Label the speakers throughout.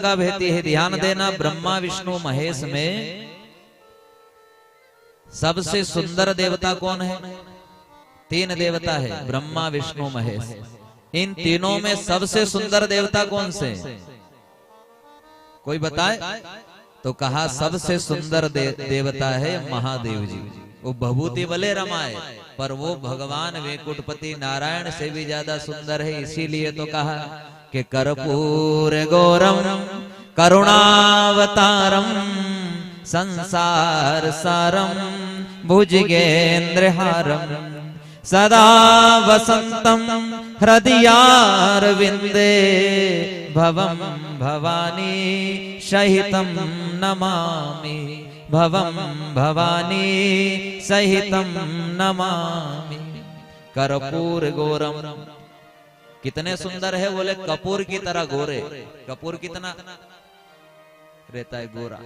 Speaker 1: गंगा बहती है। ध्यान देना, ब्रह्मा विष्णु महेश में सबसे सुंदर देवता कौन है? तीन देवता है, ब्रह्मा विष्णु महेश। इन तीनों में सबसे सुंदर देवता कौन से? कोई बताए? तो कहा सबसे सुंदर देवता है महादेव जी। वो भभूति भले रमाए, पर वो भगवान वैकुंठपति नारायण से भी ज्यादा सुंदर है। इसीलिए तो कहा कि कर्पूर गौरम करुणावतारम संसार सारम भुजगेन्द्रहारम सदा वसंतम हृदयारविंदे भवम भवानी सहितम नमामि, भवम भवानी सहितम नमामि। कर्पूर गौरम, कितने सुंदर है? बोले कपूर की तरह गोरे। कपूर कितना रहता है? गोरा।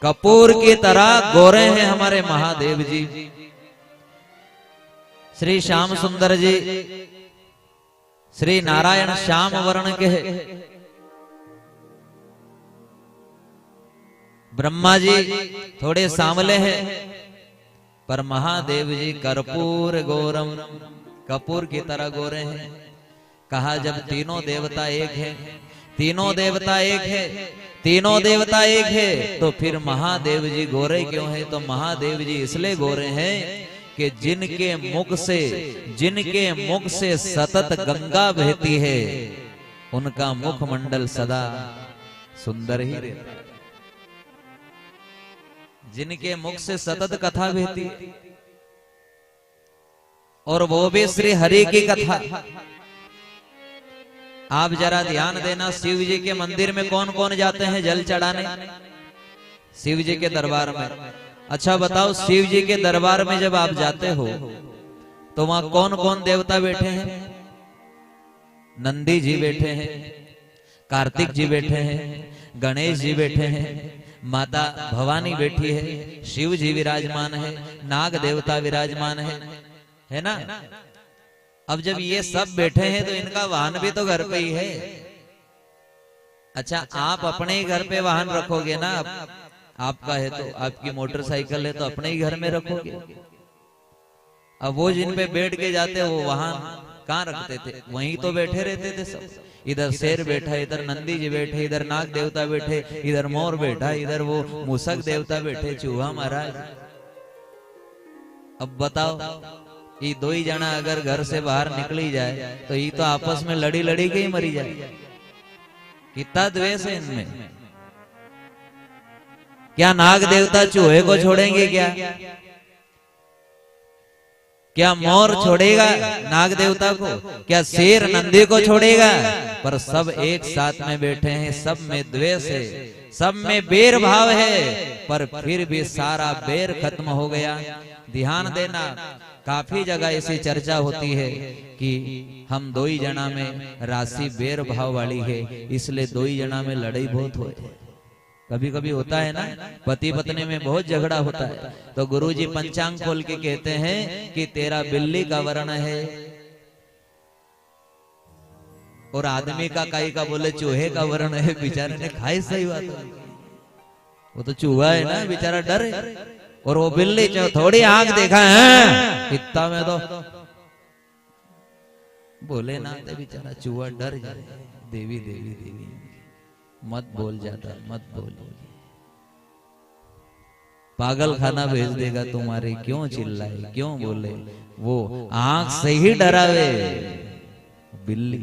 Speaker 1: कपूर की तरह गोरे हैं हमारे महादेव जी। श्री श्याम सुंदर जी श्री नारायण श्याम वर्ण के है। ब्रह्मा जी थोड़े सांवले हैं, पर महादेव जी कर्पूर गौरम, कपूर की तरह गोरे हैं। कहा जब तीनों देवता एक हैं, तीनों देवता एक है, तीनों देवता एक है, तो फिर महादेव जी गोरे क्यों है? तो महादेव जी इसलिए गोरे हैं कि जिनके मुख से सतत गंगा बहती है, उनका मुखमंडल सदा सुंदर ही रहता है। जिनके मुख से सतत कथा बहती है, और वो भी श्री हरि की कथा। आप जरा ध्यान देना, शिव जी के मंदिर में कौन कौन जाते हैं जल चढ़ाने? शिव जी के दरबार में। अच्छा बताओ, शिव जी के दरबार में जब आप जाते हो तो वहां कौन कौन देवता बैठे हैं? नंदी जी बैठे हैं, कार्तिक जी बैठे हैं, गणेश जी बैठे हैं, माता भवानी बैठी है, शिव जी विराजमान है, नाग देवता विराजमान है ना? अब जब ये सब बैठे हैं तो इनका वाहन भी तो घर पे ही है। अच्छा, आप अपने ही घर पे वाहन रखोगे ना? आपका है तो, आपकी मोटरसाइकिल है तो अपने ही घर में रखोगे। अब वो जिन पे बैठ के जाते वो वाहन कहाँ रखते थे? वहीं तो बैठे रहते थे सब। इधर शेर बैठा, इधर नंदी जी बैठे, इधर नाग देवता बैठे, इधर मोर बैठा, इधर वो मूसक देवता बैठे, चूहा महाराज। अब बताओ, ये दो ही जना अगर घर से बाहर निकली जाए तो ये तो आपस में लड़ी लड़ी के ही मरी जाए। कितना द्वेष है इनमें। क्या नाग देवता चूहे को छोड़ेंगे? क्या मोर छोड़ेगा नाग देवता को? क्या शेर नंदी को छोड़ेगा? पर सब एक साथ में बैठे हैं, सब में द्वेष है, सब में बैर भाव है, पर फिर भी सारा बैर खत्म हो गया। ध्यान देना, काफी जगह ऐसी चर्चा होती है कि हम दो ही जना में राशि बैर भाव वाली है, इसलिए दो ही जना में लड़ाई बहुत होती है। कभी कभी होता है ना, पति पत्नी में बहुत झगड़ा होता है, तो गुरुजी पंचांग खोल के कहते हैं कि तेरा बिल्ली का वर्ण है, और आदमी का काई का बोले चूहे का वर्ण है। बेचारे ने खाई, सही बात है, वो तो चूहा है ना, बेचारा डर है। और वो बिल्ली थोड़ी आंख देखा है इतना में तो बोले ना, तो बेचारा चूहा डर जाए। देवी देवी देवी मत बोल जाता, मत बोल, पागल खाना भेज देगा तुम्हारे। क्यों चिल्लाए, क्यों बोले? वो आंख से ही डरावे बिल्ली।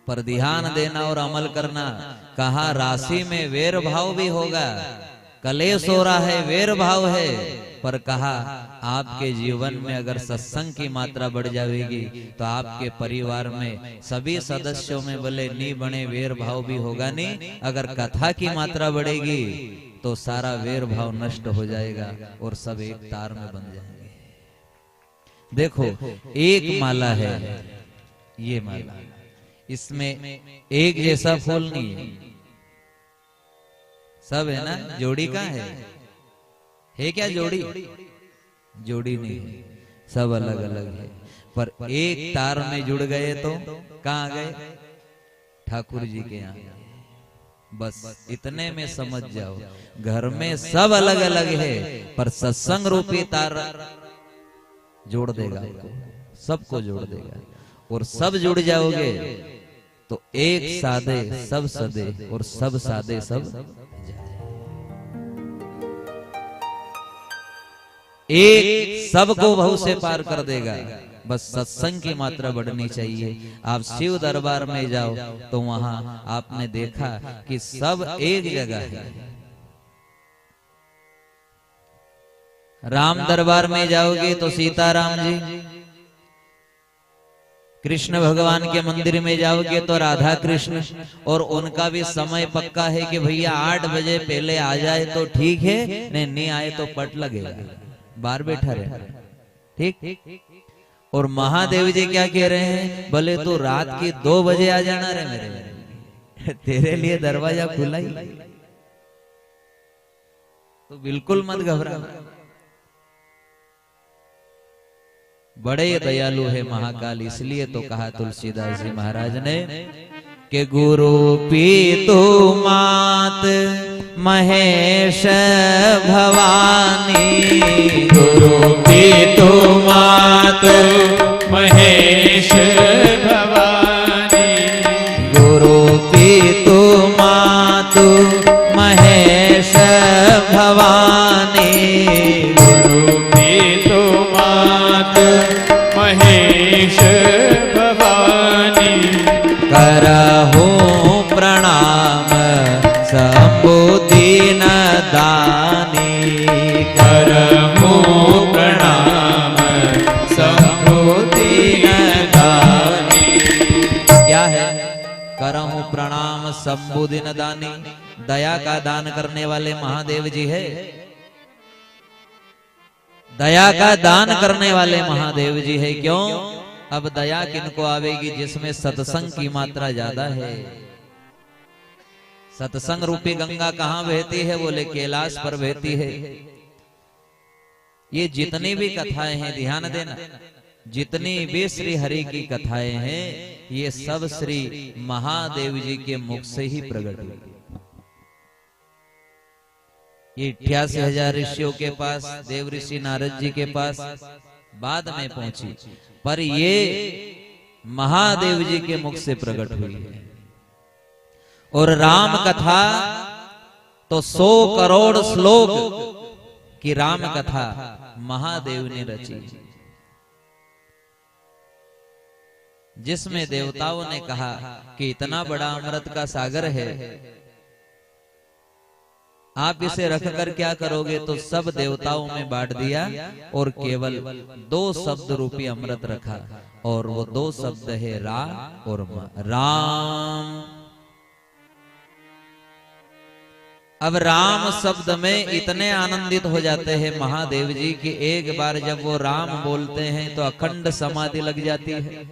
Speaker 1: पर ध्यान देना और अमल करना। कहा राशि में वैर भाव भी होगा, कलेश हो रहा है, वैर भाव है, पर कहा आपके जीवन में अगर सत्संग की मात्रा बढ़ जाएगी तो आपके परिवार में सभी सदस्यों में भले नहीं बने वैर भाव भी होगा नहीं। अगर कथा की मात्रा बढ़ेगी तो सारा वैर भाव नष्ट हो जाएगा और सब एक तार में बन जाएंगे। देखो, एक माला है, ये माला, इसमें एक जैसा फूल नहीं है, सब है ना। जोड़ी कहाँ है क्या जोड़ी? जोड़ी नहीं है, सब अलग अलग है, पर एक तार में जुड़ गए तो कहाँ गए? ठाकुर जी के यहाँ। बस इतने में समझ जाओ, घर में सब अलग अलग है पर सत्संग रूपी तार जोड़ देगा आपको, सबको जोड़ देगा। और सब जुड़ जाओगे तो एक सादे सब सदे, और सब सादे सब एक सबको बहु से पार कर देगा। बस सत्संग की मात्रा बढ़नी चाहिए। आप शिव दरबार में जाओ तो वहां आपने देखा कि सब एक जगह है। राम दरबार में जाओगे तो सीताराम जी, कृष्ण भगवान के मंदिर में जाओगे तो राधा कृष्ण, और उनका भी समय पक्का है कि भैया 8 बजे पहले आ जाए तो ठीक है, नहीं आए तो पट लगेगा, बाहर बैठा रहे, ठीक। और महादेव जी क्या कह रहे हैं, बोले तो रात की 2 बजे आ जाना रे मेरे, तेरे लिए दरवाजा खुला ही, तो बिल्कुल मत घबरा। बड़े दयालु है महाकाल, इसलिए तो कहा तुलसीदास जी महाराज ने कि गुरु पीतु मात महेश भवानी,
Speaker 2: गुरु पीतु मात महेश भवानी,
Speaker 1: गुरु पीतु मातु महेश भवानी,
Speaker 2: गुरु पीतु मात महेश भवानी,
Speaker 1: करहु प्रणाम शंभु दीन दानी,
Speaker 2: करहु प्रणाम शंभु दीन दानी।
Speaker 1: क्या है करहु प्रणाम शंभु दीन दानी? दया का दान करने वाले महादेव जी है, दया का दान करने वाले महादेव जी है। क्यों? अब दया किनको आवेगी? जिसमें सत्संग की मात्रा ज्यादा है। सत्संग रूपी गंगा कहां बहती है? बोले कैलाश पर बहती है। ये जितनी भी कथाएं हैं, ध्यान देना, जितनी भी श्री हरि की कथाएं हैं, ये सब श्री महादेव जी के मुख से ही प्रकट हुई। ये 88,000 ऋषियों के पास, देव ऋषि नारद जी के पास बाद में पहुंची, पर ये महादेव जी के मुख से प्रकट हुई है। और राम कथा तो 100 करोड़ श्लोक की राम कथा महादेव ने रची, जिसमें देवताओं ने कहा कि इतना बड़ा अमृत का सागर है, आप इसे रखकर क्या करोगे? तो सब देवताओं में बांट दिया और केवल 2 शब्द रूपी अमृत रखा, और वो 2 शब्द है रा और मा। राम। अब राम शब्द में इतने आनंदित हो जाते हैं महादेव जी कि एक बार जब वो राम बोलते हैं तो अखंड समाधि लग जाती है।